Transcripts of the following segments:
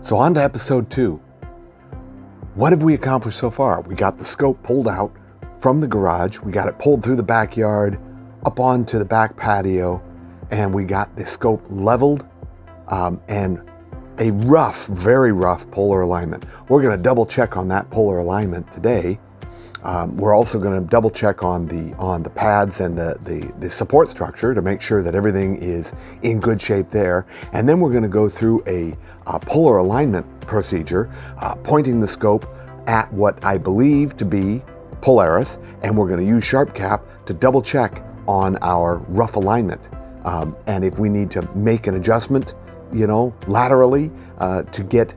So on to episode 2. What have we accomplished so far? We got the scope pulled out from the garage. We got it pulled through the backyard, up onto the back patio, and we got the scope leveled and a rough, very rough polar alignment. We're going to double check on that polar alignment today. We're also going to double check on the pads and the support structure to make sure that everything is in good shape there. And then we're going to go through a polar alignment procedure, pointing the scope at what I believe to be Polaris, and we're going to use Sharp Cap to double check on our rough alignment. And if we need to make an adjustment, laterally to get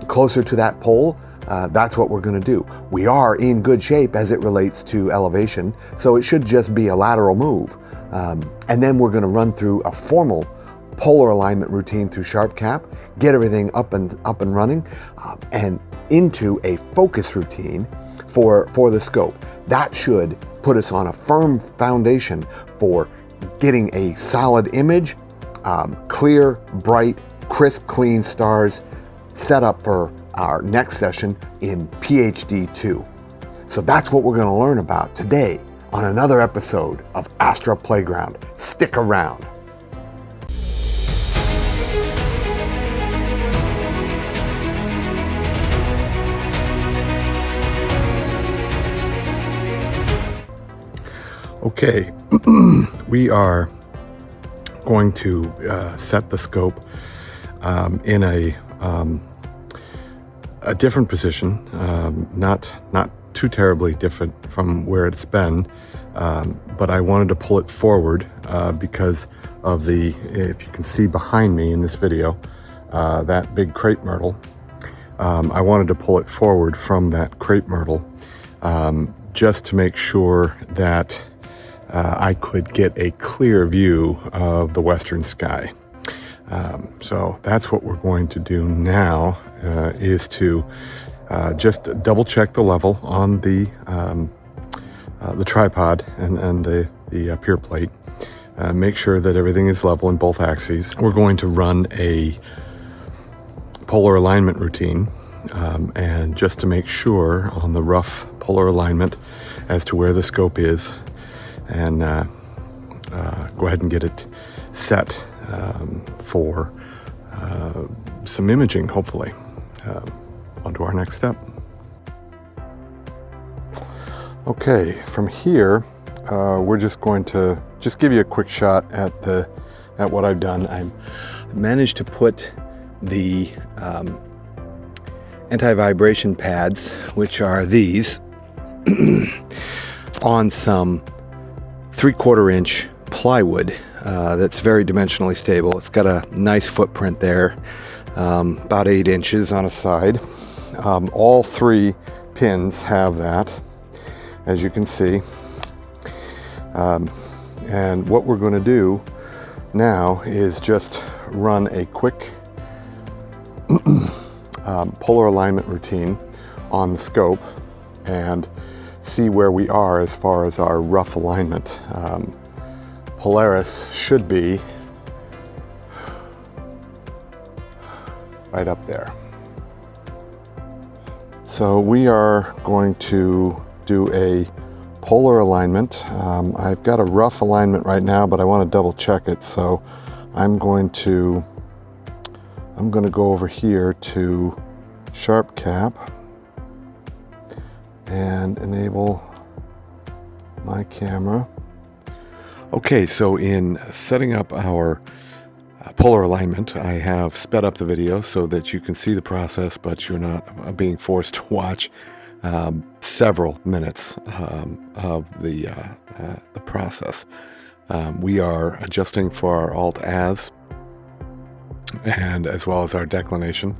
closer to that pole, that's what we're going to do. We are in good shape as it relates to elevation, so it should just be a lateral move. And then we're going to run through a formal polar alignment routine through Sharp Cap, get everything up and running, and into a focus routine for the scope. That should put us on a firm foundation for getting a solid image, clear, bright, crisp, clean stars set up for our next session in PhD 2. So that's what we're going to learn about today on another episode of Astro Playground. Stick around. Okay, we are going to set the scope in a different position, not too terribly different from where it's been, but I wanted to pull it forward because of if you can see behind me in this video, that big crepe myrtle. I wanted to pull it forward from that crepe myrtle just to make sure that I could get a clear view of the western sky. So that's what we're going to do now, is to just double check the level on the tripod and the pier plate. Make sure that everything is level in both axes. We're going to run a polar alignment routine, and just to make sure on the rough polar alignment as to where the scope is, and go ahead and get it set for some imaging, hopefully. On to our next step. Okay, from here, we're just going to give you a quick shot at what I've done. I managed to put the anti-vibration pads, which are these, on some 3/4 inch plywood that's very dimensionally stable. It's got a nice footprint there, about 8 inches on a side. All 3 pins have that, as you can see. And what we're going to do now is just run a quick polar alignment routine on the scope and see where we are as far as our rough alignment. Polaris should be right up there. So we are going to do a polar alignment. I've got a rough alignment right now, but I want to double check it. So I'm going to go over here to Sharp Cap and enable my camera. Okay, so in setting up our polar alignment, I have sped up the video so that you can see the process, but you're not being forced to watch several minutes of the process. We are adjusting for our Alt-Az and as well as our declination.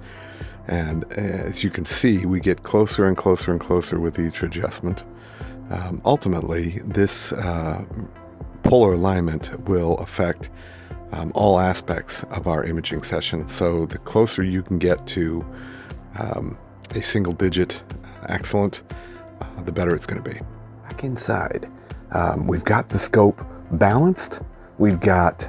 And as you can see, we get closer and closer and closer with each adjustment. Ultimately, this polar alignment will affect all aspects of our imaging session. So the closer you can get to a single digit excellent, the better it's going to be. Back inside, we've got the scope balanced. We've got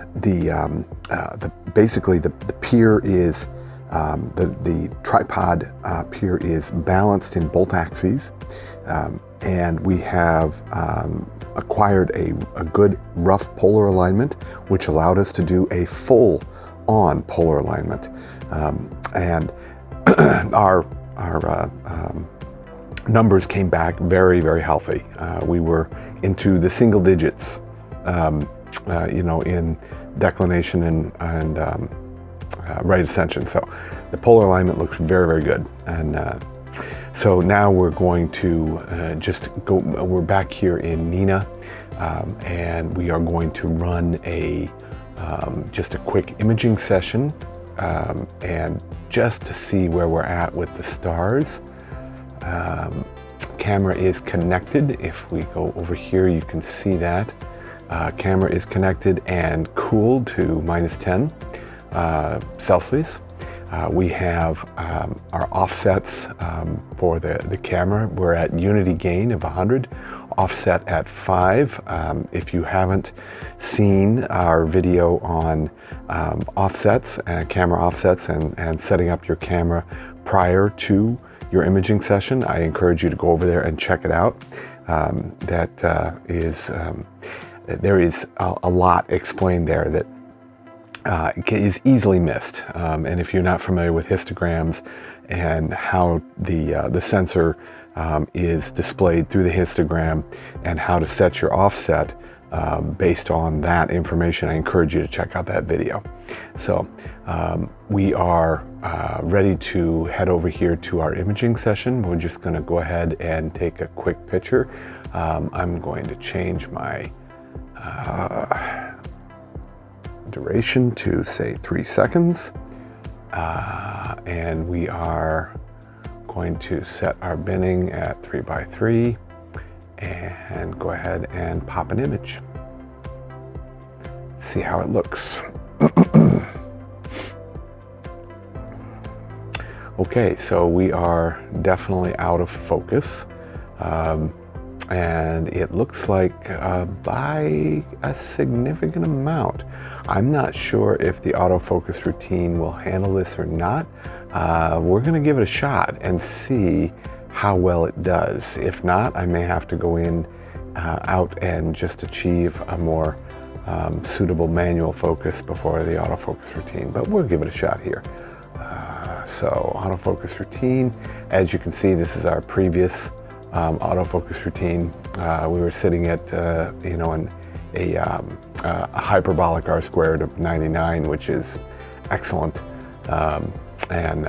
basically the pier is The tripod up here is balanced in both axes, and we have acquired a good rough polar alignment, which allowed us to do a full on polar alignment. And our numbers came back very, very healthy. We were into the single digits, in declination and right ascension. So the polar alignment looks very, very good. And so now we're going to just go, we're back here in Neenah, and we are going to run just a quick imaging session, and just to see where we're at with the stars. Camera is connected. If we go over here, you can see that. Camera is connected and cooled to -10 Celsius. We have our offsets for the camera. We're at unity gain of 100, offset at 5. If you haven't seen our video on offsets and camera offsets and setting up your camera prior to your imaging session, I encourage you to go over there and check it out. There is a lot explained there that is easily missed. And if you're not familiar with histograms and how the sensor is displayed through the histogram and how to set your offset based on that information, I encourage you to check out that video. So we are ready to head over here to our imaging session. We're just going to go ahead and take a quick picture. I'm going to change my duration to say 3 seconds, and we are going to set our binning at 3x3 and go ahead and pop an image. See how it looks. Okay, so we are definitely out of focus. And it looks like by a significant amount. I'm not sure if the autofocus routine will handle this or not. We're going to give it a shot and see how well it does. If not, I may have to go out and just achieve a more suitable manual focus before the autofocus routine, but we'll give it a shot here. So autofocus routine, as you can see, this is our previous autofocus routine. We were sitting at a hyperbolic R squared of 99, which is excellent, and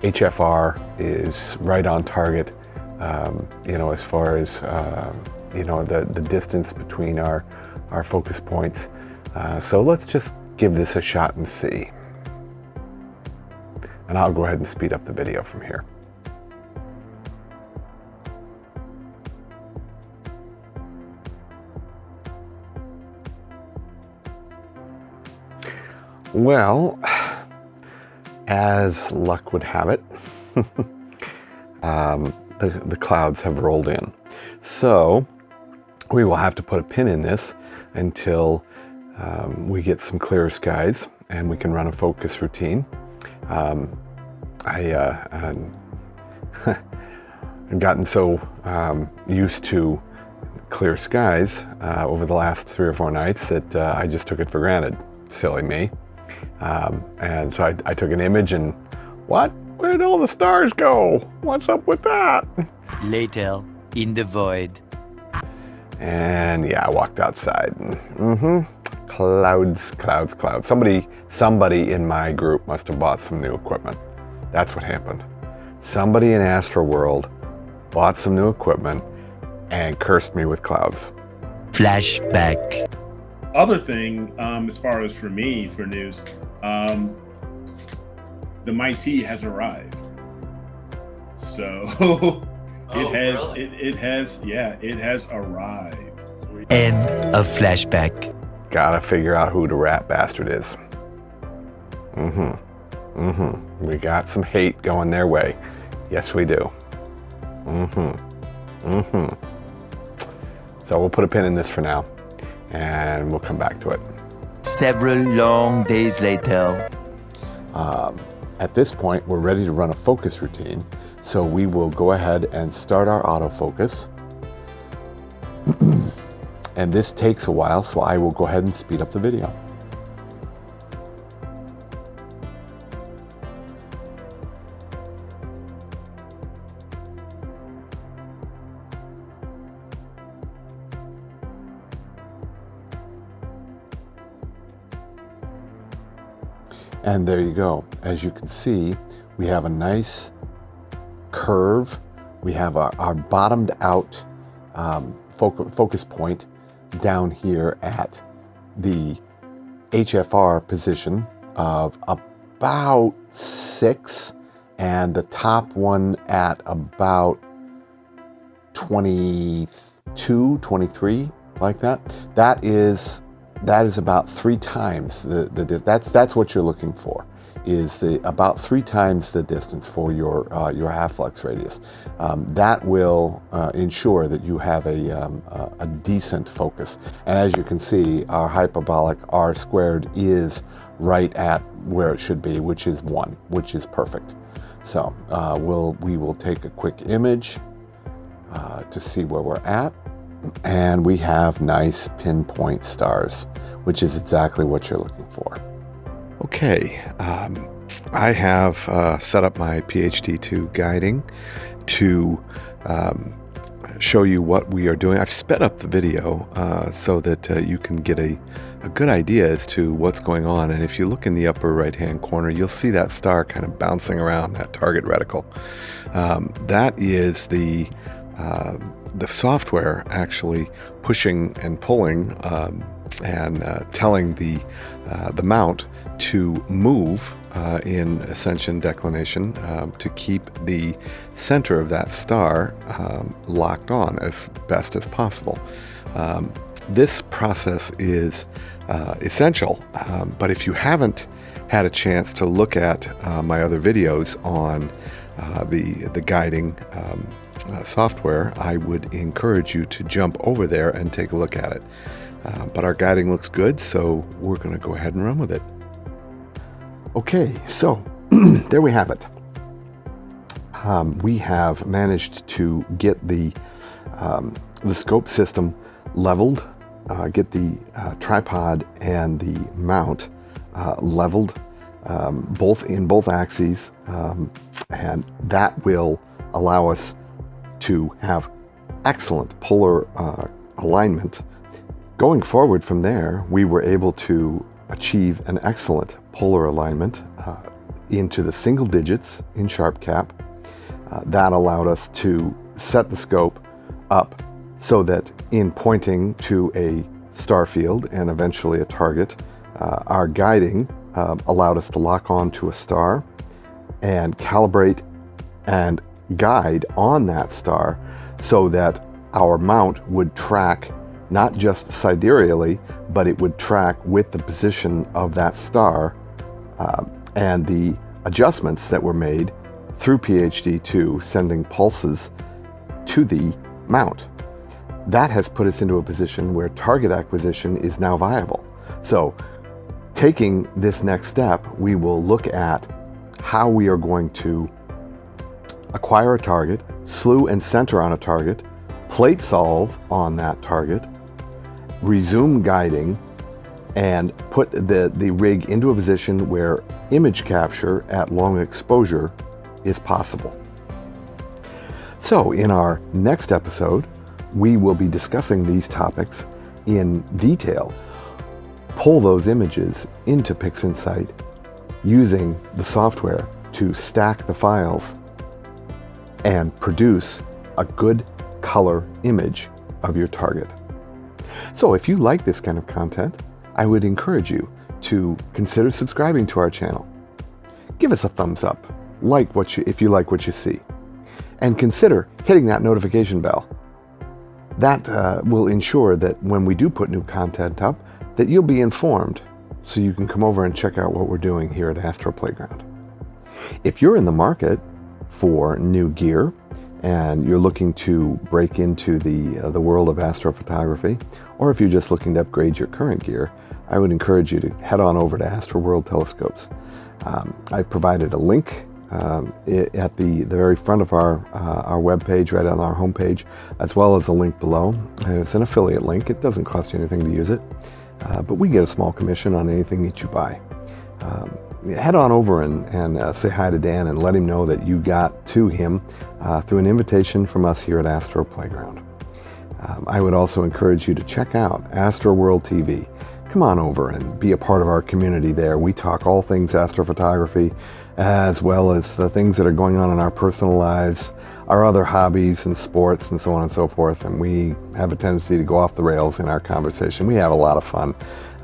HFR is right on target. As far as the distance between our focus points. So let's just give this a shot and see. And I'll go ahead and speed up the video from here. Well, as luck would have it, the clouds have rolled in. So we will have to put a pin in this until we get some clearer skies and we can run a focus routine. I've gotten so used to clear skies over the last 3 or 4 nights that I just took it for granted. Silly me. And so I took an image and what? Where did all the stars go? What's up with that? Later, in the void. And yeah, I walked outside and clouds. Somebody in my group must have bought some new equipment. That's what happened. Somebody in Astro World bought some new equipment and cursed me with clouds. Flashback. Other thing, as far as for me, for news, the MIT has arrived. So it has arrived. End of flashback. Gotta figure out who the rat bastard is. We got some hate going their way. Yes, we do. So we'll put a pin in this for now, and we'll come back to it. Several long days later. At this point, we're ready to run a focus routine. So we will go ahead and start our autofocus. And this takes a while, so I will go ahead and speed up the video. And there you go. As you can see, we have a nice curve. We have our bottomed out focus point down here at the HFR position of about 6, and the top one at about 22, 23, like that. That is about 3 times that's what you're looking for, is about 3 times the distance for your half-flux radius. That will ensure that you have a decent focus. And as you can see, our hyperbolic R squared is right at where it should be, which is 1, which is perfect. So we will take a quick image to see where we're at. And we have nice pinpoint stars, which is exactly what you're looking for. Okay, I have set up my PhD2 guiding to show you what we are doing. I've sped up the video so that you can get a good idea as to what's going on. And if you look in the upper right-hand corner, you'll see that star kind of bouncing around that target reticle. That is the software actually pushing and pulling and telling the mount to move in ascension declination to keep the center of that star locked on as best as possible. This process is essential, but if you haven't had a chance to look at my other videos on the guiding software, I would encourage you to jump over there and take a look at it. But our guiding looks good, so we're going to go ahead and run with it. Okay, so there we have it. We have managed to get the scope system leveled, get the tripod and the mount leveled, in both axes, and that will allow us to have excellent polar alignment. Going forward from there, we were able to achieve an excellent polar alignment into the single digits in sharp cap. That allowed us to set the scope up so that in pointing to a star field and eventually a target, our guiding allowed us to lock on to a star and calibrate and guide on that star so that our mount would track not just sidereally, but it would track with the position of that star and the adjustments that were made through PhD2, sending pulses to the mount. That has put us into a position where target acquisition is now viable. So taking this next step, we will look at how we are going to acquire a target, slew and center on a target, plate solve on that target, resume guiding, and put the rig into a position where image capture at long exposure is possible. So in our next episode, we will be discussing these topics in detail. Pull those images into PixInsight using the software to stack the files and produce a good color image of your target. So if you like this kind of content, I would encourage you to consider subscribing to our channel. Give us a thumbs up, if you like what you see, and consider hitting that notification bell. That will ensure that when we do put new content up, that you'll be informed so you can come over and check out what we're doing here at Astro Playground. If you're in the market for new gear and you're looking to break into the world of astrophotography, or if you're just looking to upgrade your current gear, I would encourage you to head on over to Astroworld Telescopes. I provided a link at the very front of our webpage, right on our homepage, as well as a link below. It's an affiliate link. It doesn't cost you anything to use it, but we get a small commission on anything that you buy. Head on over and say hi to Dan and let him know that you got to him through an invitation from us here at Astro Playground. I would also encourage you to check out Astroworld TV. Come on over and be a part of our community there. We talk all things astrophotography, as well as the things that are going on in our personal lives, our other hobbies and sports and so on and so forth. And we have a tendency to go off the rails in our conversation. We have a lot of fun,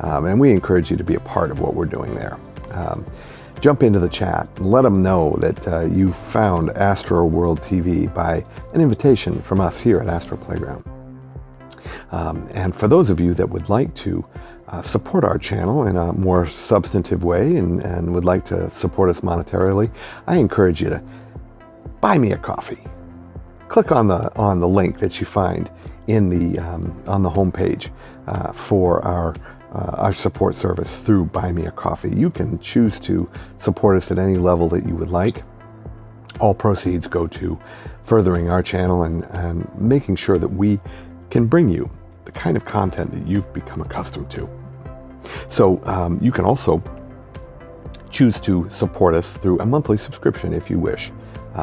and we encourage you to be a part of what we're doing there. Jump into the chat and let them know that you found Astroworld TV by an invitation from us here at Astro Playground. And for those of you that would like to support our channel in a more substantive way and would like to support us monetarily, I encourage you to buy me a coffee. Click on the link that you find in the on the homepage for our support service through Buy Me a Coffee. You can choose to support us at any level that you would like. All proceeds go to furthering our channel and making sure that we can bring you the kind of content that you've become accustomed to. So you can also choose to support us through a monthly subscription if you wish.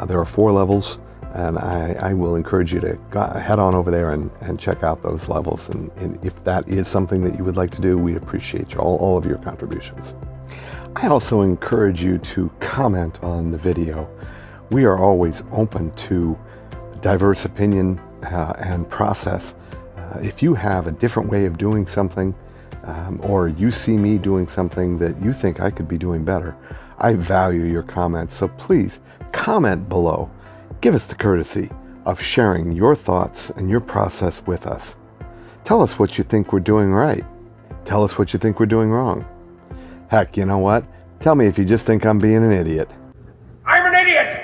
There are 4 levels, and I will encourage you to head on over there and check out those levels. And if that is something that you would like to do, we appreciate all of your contributions. I also encourage you to comment on the video. We are always open to diverse opinion and process. If you have a different way of doing something, or you see me doing something that you think I could be doing better, I value your comments. So please comment below. Give us the courtesy of sharing your thoughts and your process with us. Tell us what you think we're doing right. Tell us what you think we're doing wrong. Heck, you know what? Tell me if you just think I'm being an idiot. I'm an idiot!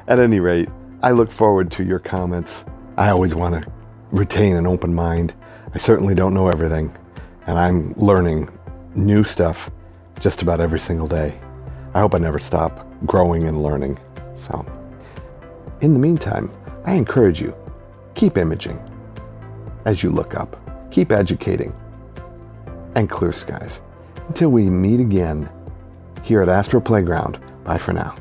At any rate, I look forward to your comments. I always want to retain an open mind. I certainly don't know everything, and I'm learning new stuff just about every single day. I hope I never stop growing and learning. So, in the meantime, I encourage you, keep imaging as you look up, keep educating, and clear skies. Until we meet again here at Astro Playground, bye for now.